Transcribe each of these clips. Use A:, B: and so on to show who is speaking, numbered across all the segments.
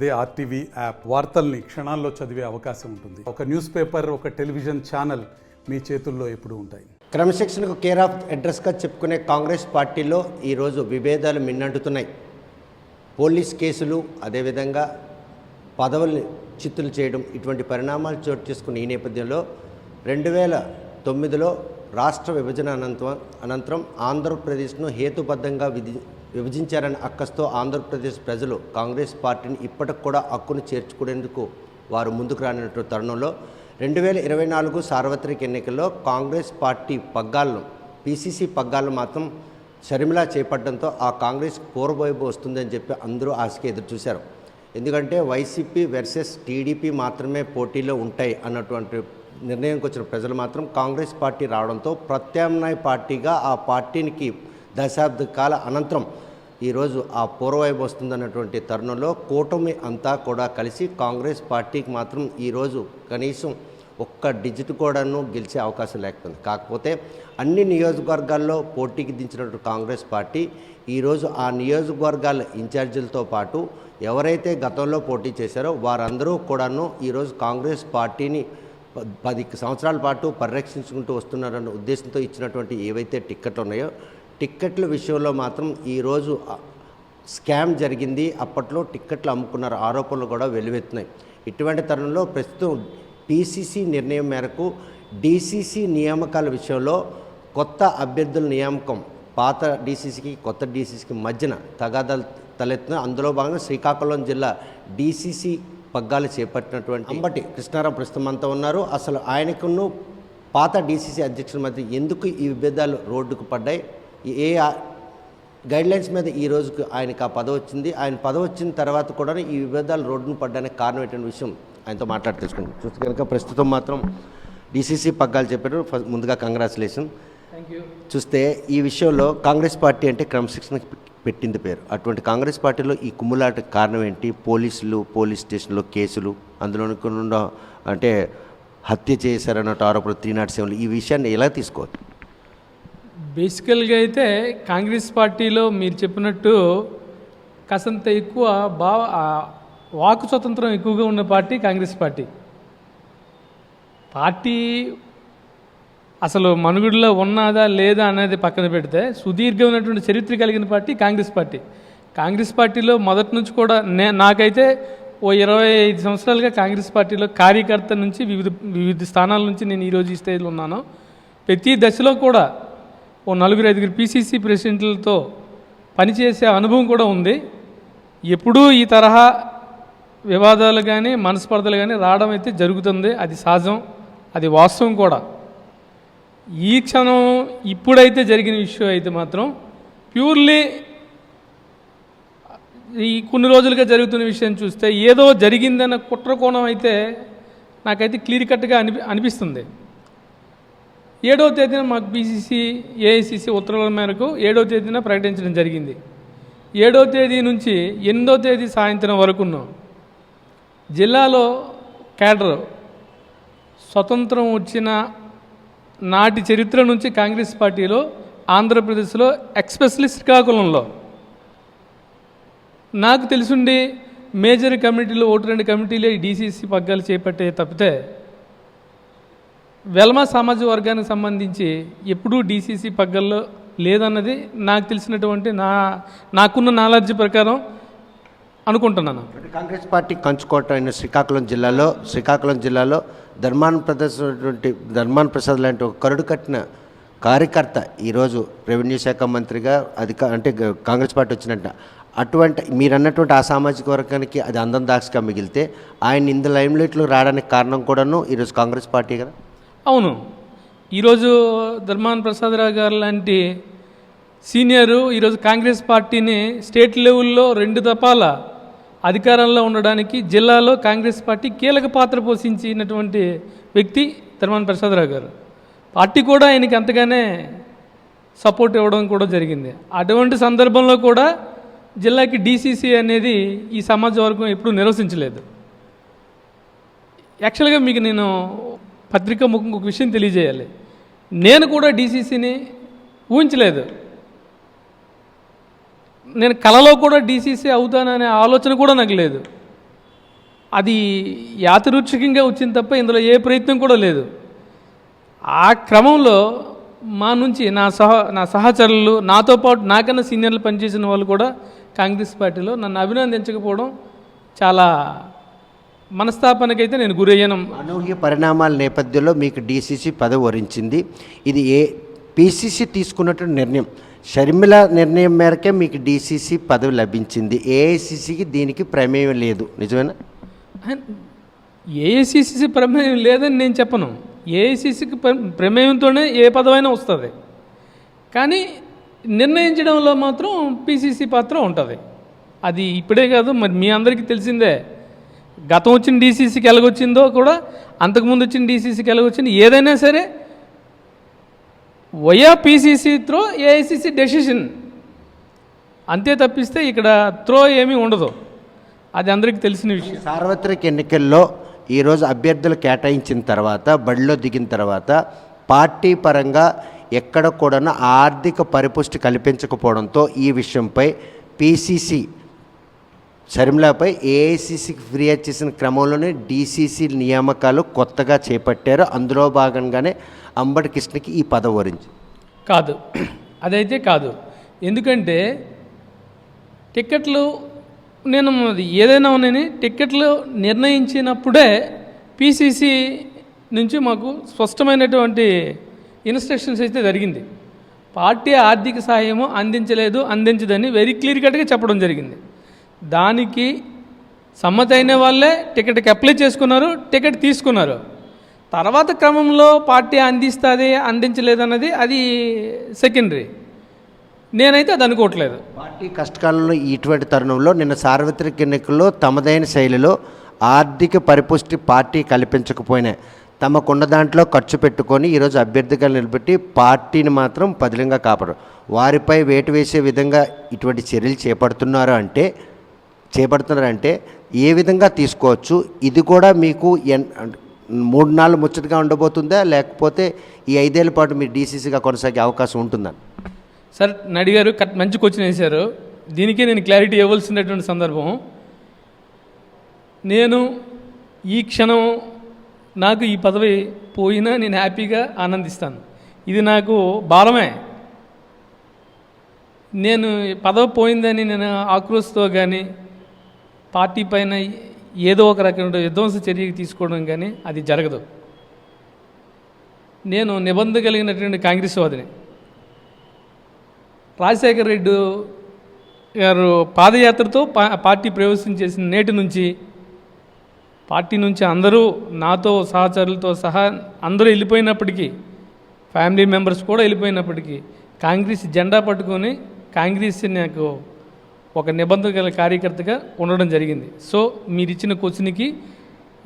A: అదే RTV app వార్తల్ని క్షణాల్లో చదివే అవకాశం ఉంటుంది. ఒక న్యూస్ పేపర్, ఒక టెలివిజన్ ఛానల్ మీ చేతుల్లో ఎప్పుడూ ఉంటాయి.
B: క్రమశిక్షణకు కేర్ ఆఫ్ అడ్రస్గా చెప్పుకునే కాంగ్రెస్ పార్టీలో ఈరోజు విభేదాలు మిన్నంటుతున్నాయి. పోలీస్ కేసులు, అదేవిధంగా పదవుల్ని చిత్తులు చేయడం, ఇటువంటి పరిణామాలు చోటు చేసుకున్న ఈ నేపథ్యంలో 2009లో రాష్ట్ర విభజన అనంతరం ఆంధ్రప్రదేశ్ను హేతుబద్ధంగా విభజించారని అక్కస్తో ఆంధ్రప్రదేశ్ ప్రజలు కాంగ్రెస్ పార్టీని ఇప్పటికి కూడా హక్కును చేర్చుకునేందుకు వారు ముందుకు రానున్న తరుణంలో 2024 సార్వత్రిక ఎన్నికల్లో కాంగ్రెస్ పార్టీ పగ్గాలను, పీసీసీ పగ్గాలను మాత్రం షర్మిల చేపట్టడంతో ఆ కాంగ్రెస్ పూర్వవైపు వస్తుందని చెప్పి అందరూ ఆశకి ఎదురు చూశారు. ఎందుకంటే వైసీపీ వర్సెస్ టీడీపీ మాత్రమే పోటీలో ఉంటాయి అన్నటువంటి నిర్ణయానికి వచ్చిన ప్రజలు మాత్రం కాంగ్రెస్ పార్టీ రావడంతో ప్రత్యామ్నాయ పార్టీగా ఆ పార్టీనికి దశాబ్ద కాల అనంతరం ఈరోజు ఆ పూర్వవైపు వస్తుందన్నటువంటి తరుణంలో కూటమి అంతా కూడా కలిసి కాంగ్రెస్ పార్టీకి మాత్రం ఈరోజు కనీసం ఒక్క డిజిట్ కూడాను గెలిచే అవకాశం లేకపోయింది. కాకపోతే అన్ని నియోజకవర్గాల్లో పోటీకి దించినటువంటి కాంగ్రెస్ పార్టీ ఈరోజు ఆ నియోజకవర్గాల ఇన్ఛార్జీలతో పాటు ఎవరైతే గతంలో పోటీ చేశారో వారందరూ కూడాను ఈరోజు కాంగ్రెస్ పార్టీని 10 సంవత్సరాల పాటు పరిరక్షించుకుంటూ వస్తున్నారన్న ఉద్దేశంతో ఇచ్చినటువంటి ఏవైతే టిక్కెట్లు ఉన్నాయో టిక్కెట్ల విషయంలో మాత్రం ఈరోజు స్కామ్ జరిగింది. అప్పట్లో టిక్కెట్లు అమ్ముకున్నారు ఆరోపణలు కూడా వెలువెత్తున్నాయి. ఇటువంటి తరుణంలో ప్రస్తుతం పీసీసీ నిర్ణయం మేరకు డీసీసీ నియామకాల విషయంలో కొత్త అభ్యర్థుల నియామకం పాత డీసీసీకి కొత్త డీసీసీకి మధ్యన తగాదాలు తలెత్తున్నాయి. అందులో భాగంగా శ్రీకాకుళం జిల్లా డీసీసీ పగ్గాలు చేపట్టినటువంటి అంబటి కృష్ణారావు ప్రస్తుతం అంతా ఉన్నారు. అసలు ఆయనకును పాత డీసీసీ అధ్యక్షుల మధ్య ఎందుకు ఈ విభేదాలు రోడ్డుకు పడ్డాయి, ఏ గైడ్లైన్స్ మీద ఈ రోజుకు ఆయనకు ఆ పదవి వచ్చింది, ఆయన పదవి వచ్చిన తర్వాత కూడా ఈ విభేదాలు రోడ్డును పడ్డానికి కారణం ఏంటనే విషయం ఆయనతో మాట్లాడి తెలుసుకుంటాం. చూస్తే కనుక ప్రస్తుతం మాత్రం డీసీసీ పగ్గాలు చెప్పారు. ముందుగా కంగ్రాచులేషన్. చూస్తే ఈ విషయంలో కాంగ్రెస్ పార్టీ అంటే క్రమశిక్షణ పెట్టింది పేరు. అటువంటి కాంగ్రెస్ పార్టీలో ఈ కుమ్ములాట కారణం ఏంటి? పోలీస్ స్టేషన్లో కేసులు, అందులో అంటే హత్య చేశారన్నట్టు ఆరోపణలు 307 ఈ విషయాన్ని ఎలా తీసుకోవాలి?
C: బేసికల్గా అయితే కాంగ్రెస్ పార్టీలో మీరు చెప్పినట్టు కాసంత ఎక్కువ వాక్ స్వతంత్రం ఎక్కువగా ఉన్న పార్టీ కాంగ్రెస్ పార్టీ. పార్టీ అసలు మనుగుడిలో ఉన్నదా లేదా అనేది పక్కన పెడితే సుదీర్ఘమైనటువంటి చరిత్ర కలిగిన పార్టీ కాంగ్రెస్ పార్టీ. కాంగ్రెస్ పార్టీలో మొదటి నుంచి కూడా నాకైతే ఓ 25 సంవత్సరాలుగా కాంగ్రెస్ పార్టీలో కార్యకర్త నుంచి వివిధ స్థానాల నుంచి నేను ఈరోజు ఈ స్టేజ్లో ఉన్నాను. ప్రతి దశలో కూడా ఓ 4-5 పీసీసీ ప్రెసిడెంట్లతో పనిచేసే అనుభవం కూడా ఉంది. ఎప్పుడూ ఈ తరహా వివాదాలు కానీ మనస్పర్ధలు కానీ రావడం అయితే జరుగుతుంది. అది సహజం, అది వాస్తవం కూడా. ఈ క్షణం ఇప్పుడైతే జరిగిన విషయం అయితే మాత్రం ప్యూర్లీ ఈ కొన్ని రోజులుగా జరుగుతున్న విషయం చూస్తే ఏదో జరిగిందన్న కుట్ర కోణం అయితే నాకైతే క్లియర్ కట్గా అనిపిస్తుంది. 7వ తేదీన మాకు బీసీసీ ఏఐసీసీ ఉత్తర్వుల మేరకు 7వ తేదీన ప్రకటించడం జరిగింది. 7వ తేదీ నుంచి 8వ తేదీ సాయంత్రం వరకును జిల్లాలో క్యాడర్ స్వతంత్రం వచ్చిన నాటి చరిత్ర నుంచి కాంగ్రెస్ పార్టీలో ఆంధ్రప్రదేశ్లో ఎక్స్పెషల్లీ శ్రీకాకుళంలో నాకు తెలిసిండి మేజర్ కమిటీలు 1-2 కమిటీలే డీసీసీ పగ్గాలు చేపట్టే తప్పితే వెల్మా సామాజిక వర్గానికి సంబంధించి ఎప్పుడూ డీసీసీ పగ్గాల్లో లేదన్నది నాకు తెలిసినటువంటి నాకున్న నాలెడ్జ్ ప్రకారం అనుకుంటున్నాను.
B: కాంగ్రెస్ పార్టీ కంచుకోట అయిన శ్రీకాకుళం జిల్లాలో ధర్మాన్ ప్రసాద్ లాంటి ఒక కరుడు కట్టిన కార్యకర్త ఈరోజు రెవెన్యూ శాఖ మంత్రిగా అంటే కాంగ్రెస్ పార్టీ వచ్చినట్ట. అటువంటి మీరు అన్నటువంటి ఆ సామాజిక వర్గానికి అది అందం దాక్షగా మిగిలితే ఆయన ఇంత లైమ్లైట్లో రావడానికి కారణం కూడాను ఈరోజు కాంగ్రెస్ పార్టీ కదా.
C: అవును, ఈరోజు ధర్మాన్ ప్రసాదరావు గారు లాంటి సీనియరు ఈరోజు కాంగ్రెస్ పార్టీని స్టేట్ లెవెల్లో 2 దఫాల అధికారంలో ఉండడానికి జిల్లాలో కాంగ్రెస్ పార్టీ కీలక పాత్ర పోషించినటువంటి వ్యక్తి ధర్మాన ప్రసాదరావు గారు. పార్టీ కూడా ఆయనకి అంతగానే సపోర్ట్ ఇవ్వడం కూడా జరిగింది. అటువంటి సందర్భంలో కూడా జిల్లాకి డీసీసీ అనేది ఈ సమాజ వర్గం ఎప్పుడూ నిరసించలేదు. యాక్చువల్గా మీకు నేను పత్రికా ముఖం ఒక విషయం తెలియజేయాలి. నేను కూడా డీసీసీని ఊహించలేదు. నేను కలలో కూడా డీసీసీ అవుతాననే ఆలోచన కూడా నాకు లేదు. అది యాదృచ్ఛికంగా వచ్చింది తప్ప ఇందులో ఏ ప్రయత్నం కూడా లేదు. ఆ క్రమంలో మా నుంచి నా సహచరులు, నాతో పాటు నాకన్నా సీనియర్లు పనిచేసిన వాళ్ళు కూడా కాంగ్రెస్ పార్టీలో నన్ను అభినందించకపోవడం చాలా మనస్తాపానికైతే నేను గురయ్యాను.
B: అనూహ్య పరిణామాల నేపథ్యంలో మీకు డీసీసీ పదవి వరించింది. ఇది పీసీసీ తీసుకున్నటువంటి నిర్ణయం, షర్మిల నిర్ణయం మేరకే మీకు డీసీసీ పదవి లభించింది. ఏఐసీసీకి దీనికి ప్రమేయం లేదు, నిజమేనా?
C: ఏఐసీసీ ప్రమేయం లేదని నేను చెప్పను. ఏఐసీసీకి ప్రమేయంతోనే ఏ పదవైనా వస్తుంది. కానీ నిర్ణయించడంలో మాత్రం పీసీసీ పాత్ర ఉంటుంది. అది ఇప్పుడే కాదు, మరి మీ అందరికీ తెలిసిందే. గతం వచ్చిన డీసీసీకి ఎలాగొచ్చిందో కూడా అంతకుముందు వచ్చిన డీసీసీకి ఎలాగొచ్చింది. ఏదైనా సరే via PCC throw AICC decision అంతే తప్పిస్తే ఇక్కడ త్రో ఏమీ ఉండదు. అది అందరికీ తెలిసిన విషయం.
B: సార్వత్రిక ఎన్నికల్లో ఈరోజు అభ్యర్థులు కేటాయించిన తర్వాత, బడిలో దిగిన తర్వాత పార్టీ పరంగా ఎక్కడ కూడా ఆర్థిక పరిపుష్టి కల్పించకపోవడంతో ఈ విషయంపై పీసీసీ షర్మిలపై ఏఐసీసీకి ఫిర్యాదు చేసిన క్రమంలోనే డీసీసీ నియామకాలు కొత్తగా చేపట్టారు. అందులో భాగంగానే అంబటి కృష్ణకి ఈ పదవి వరించింది.
C: కాదు, అదైతే కాదు. ఎందుకంటే టిక్కెట్లు నేను ఏదైనా ఉన్నాయని టిక్కెట్లు నిర్ణయించినప్పుడే పీసీసీ నుంచి మాకు స్పష్టమైనటువంటి ఇన్స్ట్రక్షన్స్ అయితే జరిగింది. పార్టీ ఆర్థిక సహాయము అందించదని వెరీ క్లియర్ కట్గా చెప్పడం జరిగింది. దానికి సమ్మతి అయిన వాళ్ళే టికెట్కి అప్లై చేసుకున్నారు, టికెట్ తీసుకున్నారు. తర్వాత క్రమంలో పార్టీ అందించలేదన్నది అది సెకండరీ. నేనైతే అది అనుకోవట్లేదు.
B: పార్టీ కష్టకాలంలో ఇటువంటి తరుణంలో నిన్న సార్వత్రిక ఎన్నికల్లో తమదైన శైలిలో ఆర్థిక పరిపుష్టి పార్టీ కల్పించకపోయినా తమకున్న దాంట్లో ఖర్చు పెట్టుకొని ఈరోజు అభ్యర్థిగా నిలబెట్టి పార్టీని మాత్రం పదిలంగా కాపాడు వారిపై వేటు వేసే విధంగా ఇటువంటి చర్యలు చేపడుతున్నారంటే ఏ విధంగా తీసుకోవచ్చు? ఇది కూడా మీకు 3 ముచ్చటగా ఉండబోతుందా, లేకపోతే ఈ 5 ఏళ్ల పాటు మీరు డీసీసీగా కొనసాగే అవకాశం ఉంటుందా?
C: సార్ అడిగారు, మంచి క్వశ్చన్ వేశారు. దీనికే నేను క్లారిటీ ఇవ్వాల్సినటువంటి సందర్భం. నేను ఈ క్షణం నాకు ఈ పదవి పోయినా నేను హ్యాపీగా ఆనందిస్తాను. ఇది నాకు భారమే. నేను పదవి పోయిందని నేను ఆక్రోశంతో కానీ పార్టీ పైన ఏదో ఒక రకమైన విధ్వంస చర్య తీసుకోవడం కానీ అది జరగదు. నేను నిబంధన కలిగినటువంటి కాంగ్రెస్ వాదిని. రాజశేఖర రెడ్డి గారు పాదయాత్రతో పార్టీ ప్రవేశం చేసిన నేటి నుంచి పార్టీ నుంచి అందరూ నాతో సహచరులతో సహా అందరూ వెళ్ళిపోయినప్పటికీ, ఫ్యామిలీ మెంబర్స్ కూడా వెళ్ళిపోయినప్పటికీ కాంగ్రెస్ జెండా పట్టుకొని కాంగ్రెస్ నాకు ఒక నిబంధన గల కార్యకర్తగా ఉండడం జరిగింది. సో మీరు ఇచ్చిన క్వశ్చన్కి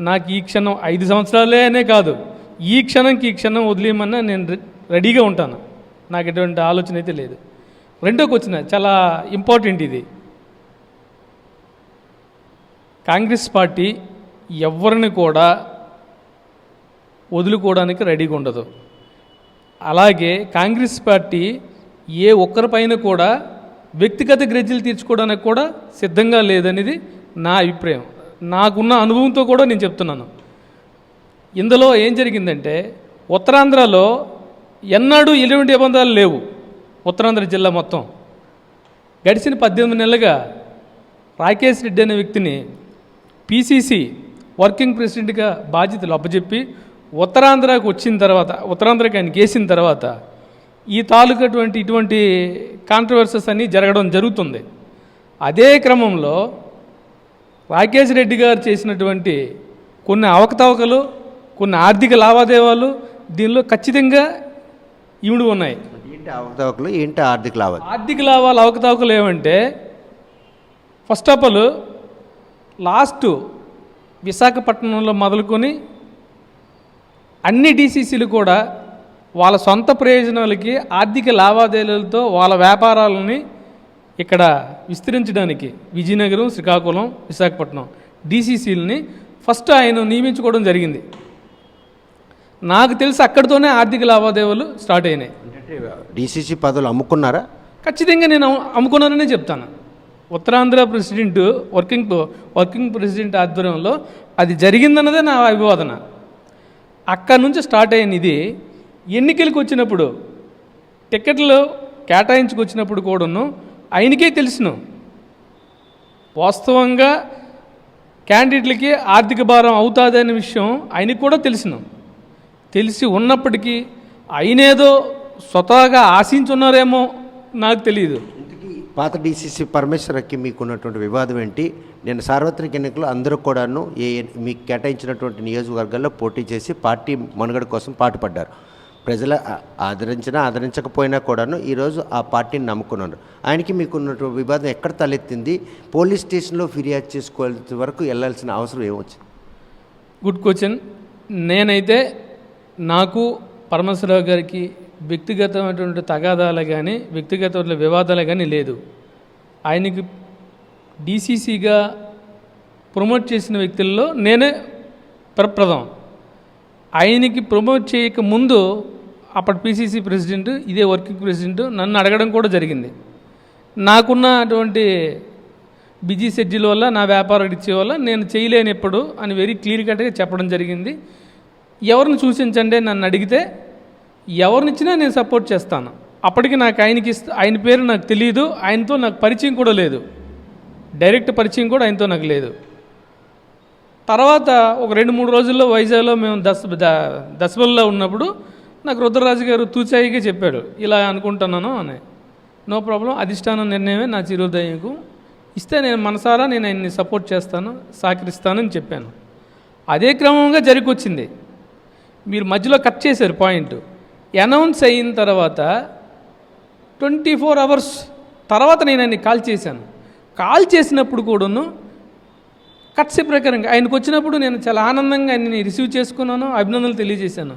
C: నాకు ఈ క్షణం 5 సంవత్సరాలే అనే కాదు, ఈ క్షణం వదిలేయమన్నా నేను రెడీగా ఉంటాను. నాకు ఎటువంటి ఆలోచన అయితే లేదు. రెండో క్వశ్చన్ చాలా ఇంపార్టెంట్. ఇది కాంగ్రెస్ పార్టీ ఎవరిని కూడా వదులుకోవడానికి రెడీగా ఉండదు. అలాగే కాంగ్రెస్ పార్టీ ఏ ఒక్కరిపైన కూడా వ్యక్తిగత గ్రజ్జలు తీర్చుకోవడానికి కూడా సిద్ధంగా లేదనేది నా అభిప్రాయం. నాకున్న అనుభవంతో కూడా నేను చెప్తున్నాను. ఇందులో ఏం జరిగిందంటే ఉత్తరాంధ్రలో ఎన్నడూ ఇటువంటి నిబంధనలు లేవు. ఉత్తరాంధ్ర జిల్లా మొత్తం గడిచిన 18 నెలలుగా రాకేష్ రెడ్డి అనే వ్యక్తిని పీసీసీ వర్కింగ్ ప్రెసిడెంట్గా బాధ్యతలు అప్పచెప్పి ఉత్తరాంధ్రకు వచ్చిన తర్వాత, ఉత్తరాంధ్రకి ఆయన గేసిన తర్వాత ఈ తాలూకటువంటి ఇటువంటి కాంట్రవర్సీస్ అన్నీ జరగడం జరుగుతుంది. అదే క్రమంలో రాకేష్ రెడ్డి గారు చేసినటువంటి కొన్ని అవకతవకలు, కొన్ని ఆర్థిక లావాదేవీలు దీనిలో ఖచ్చితంగా ఇమిడి ఉన్నాయి.
B: ఏంటి అవకతవకలు, ఏంటి ఆర్థిక
C: అవకతవకలు ఏమంటే, ఫస్ట్ ఆఫ్ ఆల్ లాస్ట్ విశాఖపట్నంలో మొదలుకొని అన్ని డీసీసీలు కూడా వాళ్ళ సొంత ప్రయోజనాలకి ఆర్థిక లావాదేవీలతో వాళ్ళ వ్యాపారాలని ఇక్కడ విస్తరించడానికి విజయనగరం, శ్రీకాకుళం, విశాఖపట్నం డీసీసీలని ఫస్ట్ ఆయన నియమించుకోవడం జరిగింది. నాకు తెలిసి అక్కడితోనే ఆర్థిక లావాదేవీలు స్టార్ట్ అయినాయి.
B: డీసీసీ పదవులు అమ్ముకున్నారా?
C: ఖచ్చితంగా నేను అమ్ముకున్నాననే చెప్తాను. ఉత్తరాంధ్ర ప్రెసిడెంట్ వర్కింగ్ ప్రెసిడెంట్ ఆధ్వర్యంలో అది జరిగిందన్నదే నా అభివాదన. అక్కడి నుంచి స్టార్ట్ అయిన ఇది ఎన్నికలకు వచ్చినప్పుడు టికెట్లు కేటాయించుకొచ్చినప్పుడు కూడాను ఆయనకే తెలుసును వాస్తవంగా క్యాండిడేట్లకి ఆర్థిక భారం అవుతుంది అనే విషయం ఆయనకు కూడా తెలిసి ఉన్నప్పటికీ ఆయనేదో స్వతహాగా ఆశించున్నారేమో నాకు తెలియదు.
B: పాత డీసీసీ పరమేశ్వరకి మీకు ఉన్నటువంటి వివాదం ఏంటి? నేను సార్వత్రిక ఎన్నికలు అందరూ కూడాను మీకు కేటాయించినటువంటి నియోజకవర్గాల్లో పోటీ చేసి పార్టీ మనుగడ కోసం పాటుపడ్డారు. ప్రజల ఆదరించకపోయినా కూడాను ఈరోజు ఆ పార్టీని నమ్ముకున్నారు. ఆయనకి మీకు ఉన్నటువంటి వివాదం ఎక్కడ తలెత్తింది? పోలీస్ స్టేషన్లో ఫిర్యాదు చేసుకోవాల్సిన వరకు వెళ్ళాల్సిన అవసరం ఏమొచ్చింది?
C: Good question. నేనైతే నాకు పరమేశ్వరరావు గారికి వ్యక్తిగతమైనటువంటి తగాదాలు కానీ వ్యక్తిగత వివాదాలు కానీ లేదు. ఆయనకి డీసీసీగా ప్రమోట్ చేసిన వ్యక్తుల్లో నేనే ప్రప్రథం. ఆయనకి ప్రమోట్ చేయక ముందు అప్పటి పీసీసీ ప్రెసిడెంట్, ఇదే వర్కింగ్ ప్రెసిడెంట్ నన్ను అడగడం కూడా జరిగింది. నాకున్న అటువంటి బిజీ షెడ్యూల్ వల్ల నా వ్యాపారం ఇచ్చే వల్ల నేను చేయలేను ఎప్పుడు అని వెరీ క్లియర్ కట్గా చెప్పడం జరిగింది. ఎవరిని సూచించండి నన్ను అడిగితే ఎవరినిచ్చినా నేను సపోర్ట్ చేస్తాను. అప్పటికి నాకు ఆయన పేరు నాకు తెలియదు, ఆయనతో నాకు పరిచయం కూడా లేదు, డైరెక్ట్ పరిచయం కూడా ఆయనతో నాకు లేదు. తర్వాత ఒక 2-3 రోజుల్లో వైజాగ్లో మేము దసబల్లో ఉన్నప్పుడు నాకు రుద్రరాజు గారు తూచాయిగా చెప్పాడు, ఇలా అనుకుంటున్నాను అని. నో ప్రాబ్లం, అధిష్టానం నిర్ణయమే నా చిరుదయ్యకు ఇస్తే నేను మనసారా నేను ఆయన్ని సపోర్ట్ చేస్తాను, సహకరిస్తానని చెప్పాను. అదే క్రమంగా జరిగొచ్చింది. మీరు మధ్యలో కట్ చేశారు పాయింట్. అనౌన్స్ అయిన తర్వాత 24 hours తర్వాత నేను ఆయన్ని కాల్ చేశాను. కాల్ చేసినప్పుడు కూడాను కట్సే ప్రకారంగా ఆయనకు వచ్చినప్పుడు నేను చాలా ఆనందంగా ఆయన్ని రిసీవ్ చేసుకున్నాను, అభినందనలు తెలియజేశాను.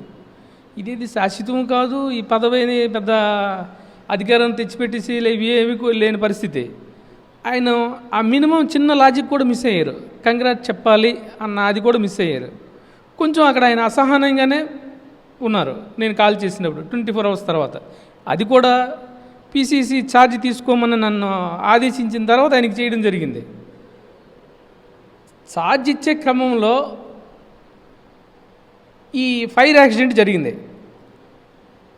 C: ఇది శాశ్వతం కాదు, ఈ పదవిని పెద్ద అధికారం తెచ్చిపెట్టేసి ఏవి లేని పరిస్థితి. ఆయన ఆ మినిమం చిన్న లాజిక్ కూడా మిస్ అయ్యారు. కంగ్రాట్ చెప్పాలి అన్న అది కూడా మిస్ అయ్యారు. కొంచెం అక్కడ ఆయన అసహనంగానే ఉన్నారు నేను కాల్ చేసినప్పుడు 24 hours తర్వాత. అది కూడా పీసీసీ ఛార్జ్ తీసుకోమని నన్ను ఆదేశించిన తర్వాత ఆయనకి చేయడం జరిగింది. ఛార్జ్ ఇచ్చే క్రమంలో ఈ ఫైర్ యాక్సిడెంట్ జరిగింది.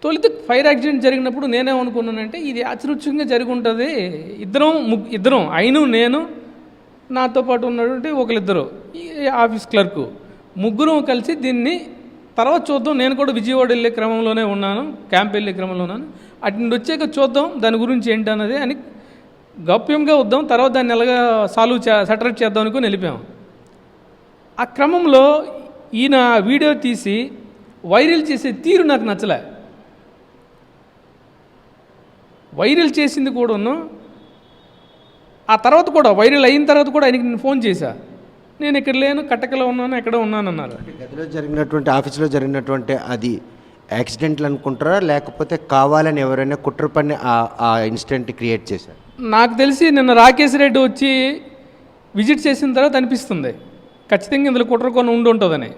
C: తొలిత ఫైర్ యాక్సిడెంట్ జరిగినప్పుడు నేనేమనుకున్నానంటే ఇది అచృత్యంగా జరిగి ఉంటుంది. ఇద్దరం ఆయన నేను నాతో పాటు ఉన్నటువంటి ఒకరిద్దరు ఈ ఆఫీస్ క్లర్కు ముగ్గురం కలిసి దీన్ని తర్వాత చూద్దాం. నేను కూడా విజయవాడ వెళ్ళే క్రమంలోనే ఉన్నాను, క్యాంప్ వెళ్ళే క్రమంలో ఉన్నాను. అటు నుండి వచ్చాక చూద్దాం దాని గురించి ఏంటి అన్నది అని గౌప్యంగా వద్దాం, తర్వాత దాన్ని ఎలాగా సెటరేట్ చేద్దాం అనుకుని వెళ్ళిపోయాం. ఆ క్రమంలో ఈయన వీడియో తీసి వైరల్ చేసే తీరు నాకు నచ్చలే. వైరల్ చేసింది కూడాను ఆ తర్వాత కూడా వైరల్ అయిన తర్వాత కూడా ఆయనకి నేను ఫోన్ చేశా, నేను ఇక్కడ లేను, కట్టకలో ఉన్నాను, ఎక్కడ ఉన్నానన్నారు.
B: గదిలో జరిగినటువంటి ఆఫీసులో జరిగినటువంటి అది యాక్సిడెంట్లు అనుకుంటారా లేకపోతే కావాలని ఎవరైనా కుట్ర పని ఆ ఇన్సిడెంట్ క్రియేట్ చేశారు?
C: నాకు తెలిసి నిన్న రాకేష్ రెడ్డి వచ్చి విజిట్ చేసిన తర్వాత అనిపిస్తుంది ఖచ్చితంగా ఇందులో కుట్ర కొన్ని ఉంటుందని.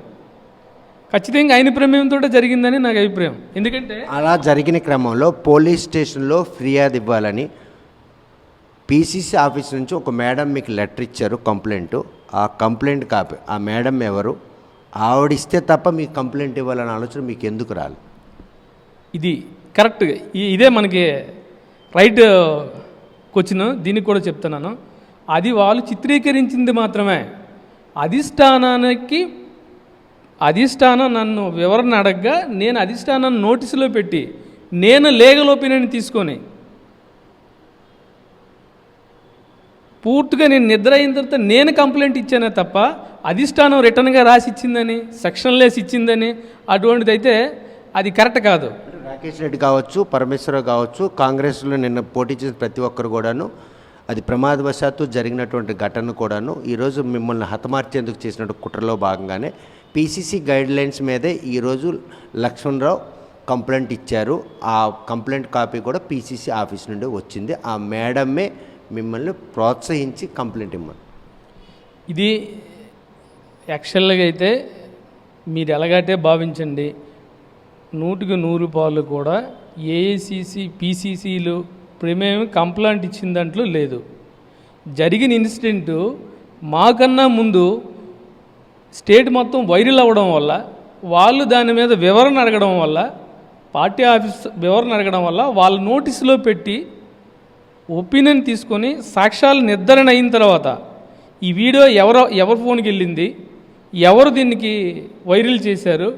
C: ఖచ్చితంగా ఆయన ప్రమేయంతో జరిగిందని నాకు అభిప్రాయం. ఎందుకంటే
B: అలా జరిగిన క్రమంలో పోలీస్ స్టేషన్లో ఫిర్యాదు ఇవ్వాలని పీసీసీ ఆఫీస్ నుంచి ఒక మేడం మీకు లెటర్ ఇచ్చారు, కంప్లైంట్. ఆ కంప్లైంట్ కాపీ ఆ మేడం ఎవరు, ఆవిడిస్తే తప్ప మీకు కంప్లైంట్ ఇవ్వాలనే ఆలోచన మీకు ఎందుకు రాలి?
C: ఇది కరెక్ట్గా ఇదే మనకి రైట్ క్వశ్చన్. దీనికి కూడా చెప్తున్నాను, అది వాళ్ళు చిత్రీకరించింది మాత్రమే. అధిష్టానం నన్ను వివరణ అడగగా నేను అధిష్టానాన్ని నోటీసులో పెట్టి నేను లీగల్ ఒపీనియన్ తీసుకొని పూర్తిగా నేను నిద్ర అయిన తర్వాత నేను కంప్లైంట్ ఇచ్చానే తప్ప అధిష్టానం రిటర్న్గా రాసి ఇచ్చిందని, సెక్షన్లేసి ఇచ్చిందని అటువంటిది అయితే అది కరెక్ట్ కాదు.
B: రాకేష్ రెడ్డి కావచ్చు, పరమేశ్వరరావు కావచ్చు, కాంగ్రెస్లో నిన్న పోటీ చేసిన ప్రతి ఒక్కరు కూడాను అది ప్రమాదవశాత్తు జరిగినటువంటి ఘటన కూడాను ఈరోజు మిమ్మల్ని హతమార్చేందుకు చేసినట్టు కుట్రలో భాగంగానే పీసీసీ గైడ్లైన్స్ మీదే ఈరోజు లక్ష్మణరావు కంప్లైంట్ ఇచ్చారు. ఆ కంప్లైంట్ కాపీ కూడా పీసీసీ ఆఫీస్ నుండి వచ్చింది. ఆ మేడమే మిమ్మల్ని ప్రోత్సహించి కంప్లైంట్ ఇవ్వమని.
C: ఇది యాక్చువల్గా అయితే మీరు ఎలాగంటే భావించండి, 100% కూడా ఏఐసిసి పీసీసీలు ప్రమేయం కంప్లైంట్ ఇచ్చిన దాంట్లో లేదు. జరిగిన ఇన్సిడెంటు మాకన్నా ముందు స్టేట్ మొత్తం వైరల్ అవ్వడం వల్ల, వాళ్ళు దాని మీద వివరణ అడగడం వల్ల, పార్టీ ఆఫీస్ వివరణ అడగడం వల్ల వాళ్ళ నోటీసులో పెట్టి ఒపీనియన్ తీసుకొని సాక్ష్యాలు నిర్ధారణ అయిన తర్వాత ఈ వీడియో ఎవరి ఫోన్కి వెళ్ళింది, ఎవరు దీనికి వైరల్ చేశారు,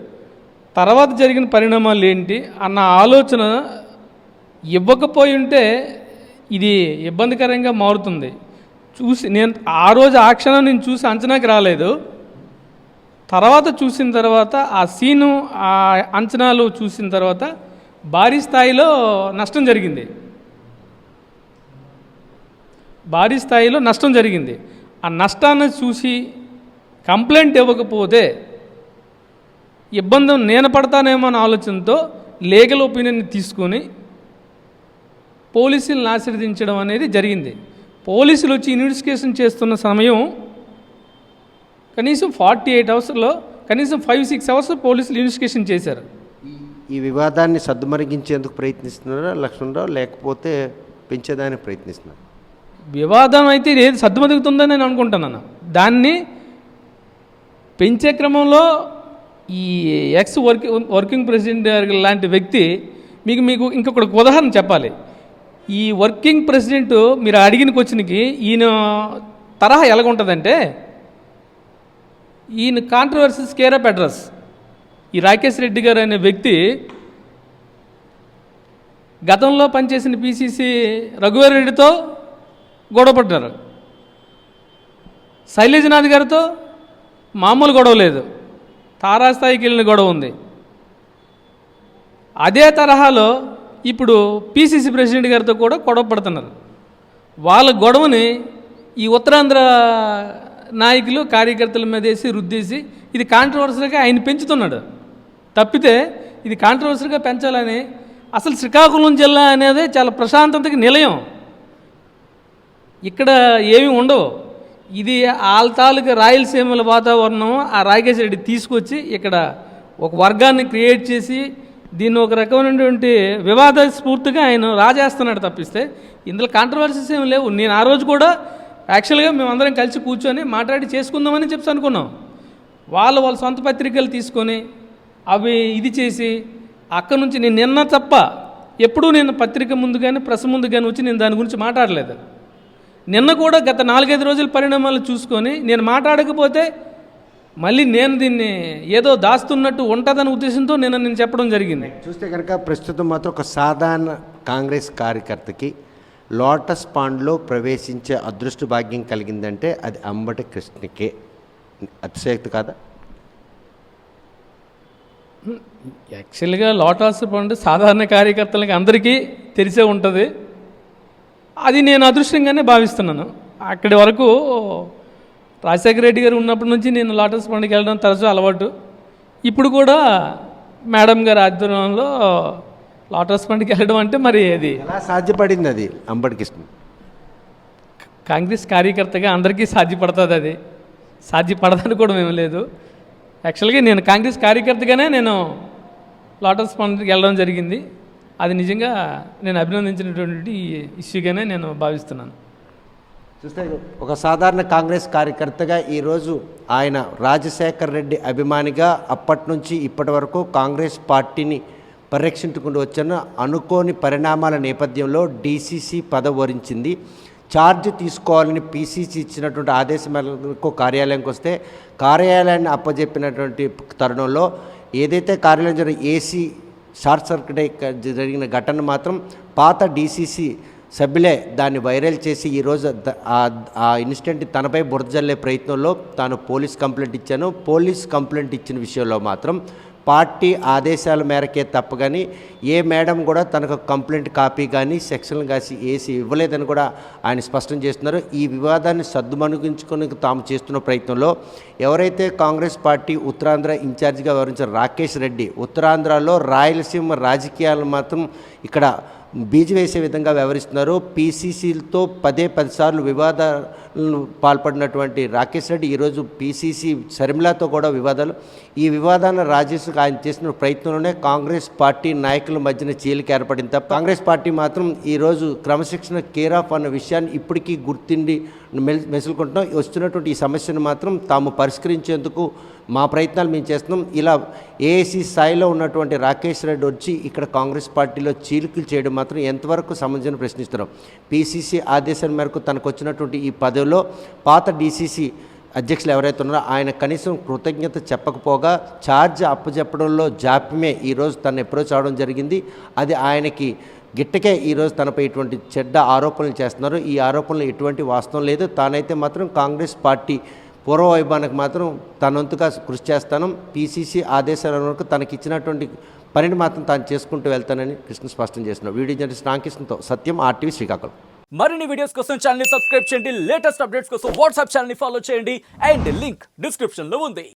C: తర్వాత జరిగిన పరిణామాలు ఏంటి అన్న ఆలోచన ఇవ్వకపోయి ఉంటే ఇది ఇబ్బందికరంగా మారుతుంది. నేను ఆ రోజు ఆ క్షణం నేను చూసి అంచనాకి రాలేదు. తర్వాత చూసిన తర్వాత ఆ సీను, ఆ అంచనాలు చూసిన తర్వాత భారీ స్థాయిలో నష్టం జరిగింది. ఆ నష్టాన్ని చూసి కంప్లైంట్ ఇవ్వకపోతే ఇబ్బంది నేను పడతానేమో అనే ఆలోచనతో లీగల్ ఒపీనియన్ తీసుకొని పోలీసులను ఆశీర్వదించడం అనేది జరిగింది. పోలీసులు వచ్చి ఇన్వెస్టిగేషన్ చేస్తున్న సమయం కనీసం 48 అవర్స్లో కనీసం 5-6 అవర్స్ పోలీసులు ఇన్వెస్టిగేషన్ చేశారు.
B: ఈ వివాదాన్ని సద్దుమరిగించేందుకు ప్రయత్నిస్తున్నారా లక్ష్మణరావు, లేకపోతే పెంచేదానికి ప్రయత్నిస్తున్నారు?
C: వివాదం అయితే ఏది సర్దుమదుగుతుందని నేను అనుకుంటున్నాను. దాన్ని పెంచే క్రమంలో ఈ ఎక్స్ వర్కింగ్ ప్రెసిడెంట్ లాంటి వ్యక్తి మీకు ఇంకొక ఉదాహరణ చెప్పాలి. ఈ వర్కింగ్ ప్రెసిడెంట్ మీరు అడిగిన క్వశ్చన్కి ఈయన తరహా ఎలాగుంటుందంటే, ఈయన కాంట్రవర్సీస్ కేర్ ఆఫ్ అడ్రస్. ఈ రాకేష్ రెడ్డి గారు అనే వ్యక్తి గతంలో పనిచేసిన పిసిసి రఘువీర్ రెడ్డితో గొడవపడ్డారు. శైలజనాథ్ గారితో మామూలు గొడవ లేదు, తారాస్థాయికి వెళ్ళిన గొడవ ఉంది. అదే తరహాలో ఇప్పుడు పిసిసి ప్రెసిడెంట్ గారితో కూడా గొడవ పడుతున్నారు. వాళ్ళ గొడవని ఈ ఉత్తరాంధ్ర నాయకులు కార్యకర్తల మీద వేసి రుద్దేసి ఇది కాంట్రవర్సీగా ఆయన పెంచుతున్నాడు. తప్పితే ఇది కాంట్రవర్సీగా పెంచాలని అసలు శ్రీకాకుళం జిల్లా అనేది చాలా ప్రశాంతతకి నిలయం. ఇక్కడ ఏమీ ఉండవు. ఇది వాళ్ళ తాలూకా రాయలసీమల వాతావరణం ఆ రాకేష్ రెడ్డి తీసుకొచ్చి ఇక్కడ ఒక వర్గాన్ని క్రియేట్ చేసి దీన్ని ఒక రకమైనటువంటి వివాదాస్ఫూర్తిగా ఆయన రాజేస్తున్నాడు. తప్పిస్తే ఇందులో కాంట్రవర్సీస్ ఏమి లేవు. నేను ఆ రోజు కూడా యాక్చువల్గా మేమందరం కలిసి కూర్చొని మాట్లాడి చేసుకుందామని చెప్పి అనుకున్నాం. వాళ్ళ సొంత పత్రికలు తీసుకొని అవి ఇది చేసి అక్కడి నుంచి నేను నిన్న తప్ప ఎప్పుడూ నేను పత్రిక ముందు కానీ ప్రెస్ ముందు కానీ వచ్చి నేను దాని గురించి మాట్లాడలేదు. నిన్న కూడా గత 4-5 రోజుల పరిణామాలు చూసుకొని నేను మాట్లాడకపోతే మళ్ళీ నేను దీన్ని ఏదో దాస్తున్నట్టు ఉంటుందనే ఉద్దేశంతో నేను చెప్పడం జరిగింది.
B: చూస్తే కనుక ప్రస్తుతం మాత్రం ఒక సాధారణ కాంగ్రెస్ కార్యకర్తకి లోటస్ పాండ్లో ప్రవేశించే అదృష్ట భాగ్యం కలిగిందంటే అది అంబటి కృష్ణకే. అతిశయోక్తి కాదా?
C: యాక్చువల్గా లోటస్ పాండ్ సాధారణ కార్యకర్తలకి అందరికీ తెలిసే ఉంటుంది. అది నేను అదృష్టంగానే భావిస్తున్నాను. అక్కడి వరకు రాజశేఖర రెడ్డి గారు ఉన్నప్పటి నుంచి నేను లోటస్ పాండ్కి వెళ్ళడం తరచూ అలవాటు. ఇప్పుడు కూడా మేడం గారి ఆధ్వర్యంలో లోటస్ పాండ్కి వెళ్ళడం అంటే మరి అది
B: ఎలా సాధ్యపడింది? అది అంబటి కృష్ణ
C: కాంగ్రెస్ కార్యకర్తగా అందరికీ సాధ్యపడుతుంది. అది సాధ్యపడదని కూడా ఏమీ లేదు. యాక్చువల్గా నేను కాంగ్రెస్ కార్యకర్తగానే నేను లోటస్ పాండ్కి వెళ్ళడం జరిగింది. అది నిజంగా నేను అభినందించినటువంటి ఇష్యూగానే నేను భావిస్తున్నాను.
B: చూస్తే ఒక సాధారణ కాంగ్రెస్ కార్యకర్తగా ఈరోజు ఆయన రాజశేఖర్ రెడ్డి అభిమానిగా అప్పటి నుంచి ఇప్పటి వరకు కాంగ్రెస్ పార్టీని పరిరక్షించుకుంటూ వచ్చిన అనుకోని పరిణామాల నేపథ్యంలో డీసీసీ పదవి వరించింది. ఛార్జ్ తీసుకోవాలని పీసీసీ ఇచ్చినటువంటి ఆదేశం మేరకు కార్యాలయంకి వస్తే కార్యాలయాన్ని అప్పజెప్పినటువంటి తరుణంలో ఏదైతే కార్యాలయం జరిగిన ఏసీ షార్ట్ సర్క్యూట్ జరిగిన ఘటన మాత్రం పాత డీసీసీ సభ్యులే దాన్ని వైరల్ చేసి ఈరోజు ఆ ఇన్సిడెంట్ తనపై బురద జల్లే ప్రయత్నంలో తాను పోలీస్ కంప్లైంట్ ఇచ్చాను. పోలీస్ కంప్లైంట్ ఇచ్చిన విషయంలో మాత్రం పార్టీ ఆదేశాల మేరకే తప్ప కానీ ఏ మేడం కూడా తనకు కంప్లైంట్ కాపీ కానీ సెక్షన్లు కాసి ఏసీ ఇవ్వలేదని కూడా ఆయన స్పష్టం చేస్తున్నారు. ఈ వివాదాన్ని సద్దుమణిగించుకొని తాము చేస్తున్న ప్రయత్నంలో ఎవరైతే కాంగ్రెస్ పార్టీ ఉత్తరాంధ్ర ఇన్ఛార్జిగా వ్యవహరించిన రాకేష్ రెడ్డి ఉత్తరాంధ్రలో రాయలసీమ రాజకీయాలను మాత్రం ఇక్కడ బీజు వేసే విధంగా వ్యవహరిస్తున్నారు. పీసీసీలతో 10 సార్లు వివాదాలను పాల్పడినటువంటి రాకేష్ రెడ్డి ఈరోజు పీసీసీ షర్మిలాతో కూడా వివాదాలు. ఈ వివాదాన్ని రాజేష్కు ఆయన చేసిన ప్రయత్నంలోనే కాంగ్రెస్ పార్టీ నాయకుల మధ్యన చీలిక ఏర్పడింది తప్ప కాంగ్రెస్ పార్టీ మాత్రం ఈరోజు క్రమశిక్షణ కేర్ ఆఫ్ అన్న విషయాన్ని ఇప్పటికీ గుర్తిండి మెసులుకుంటున్నాం. వస్తున్నటువంటి ఈ సమస్యను మాత్రం తాము పరిష్కరించేందుకు మా ప్రయత్నాలు మేము చేస్తున్నాం. ఇలా ఏఐసి స్థాయిలో ఉన్నటువంటి రాకేష్ రెడ్డి వచ్చి ఇక్కడ కాంగ్రెస్ పార్టీలో చీలికలు చేయడం మాత్రం ఎంతవరకు సమంజసం ప్రశ్నిస్తున్నాం. పిసిసి ఆదేశాల మేరకు తనకు వచ్చినటువంటి ఈ పదవిలో పాత డిసిసి అధ్యక్షులు ఎవరైతే ఉన్నారో ఆయన కనీసం కృతజ్ఞత చెప్పకపోగా ఛార్జ్ అప్పచెప్పడంలో జాప్యమే ఈరోజు తను అప్రోచ్ అవడం జరిగింది. అది ఆయనకి గిట్టకే ఈరోజు తనపై ఇటువంటి చెడ్డ ఆరోపణలు చేస్తున్నారు. ఈ ఆరోపణలు ఎటువంటి వాస్తవం లేదు. తానైతే మాత్రం కాంగ్రెస్ పార్టీ పూర్వవైభవానికి మాత్రం తనంతగా కృషి చేస్తాను. పిసిసి ఆదేశాల వరకు తనకి ఇచ్చినటువంటి పనిని మాత్రం తాను చేసుకుంటూ వెళ్తానని కృష్ణ స్పష్టం చేస్తున్నారు. వీడియో జర్నలిస్ట్ రామకృష్ణతో సత్యం, RTV శ్రీకాకుళం.
D: మరిన్ని వీడియోస్ కోసం ఛానల్ ని సబ్స్క్రైబ్ చేయండి. లేటెస్ట్ అప్డేట్స్ కోసం వాట్సాప్ ఛానల్ ని ఫాలో చేయండి. అండ్ లింక్ డిస్క్రిప్షన్ లో ఉంది.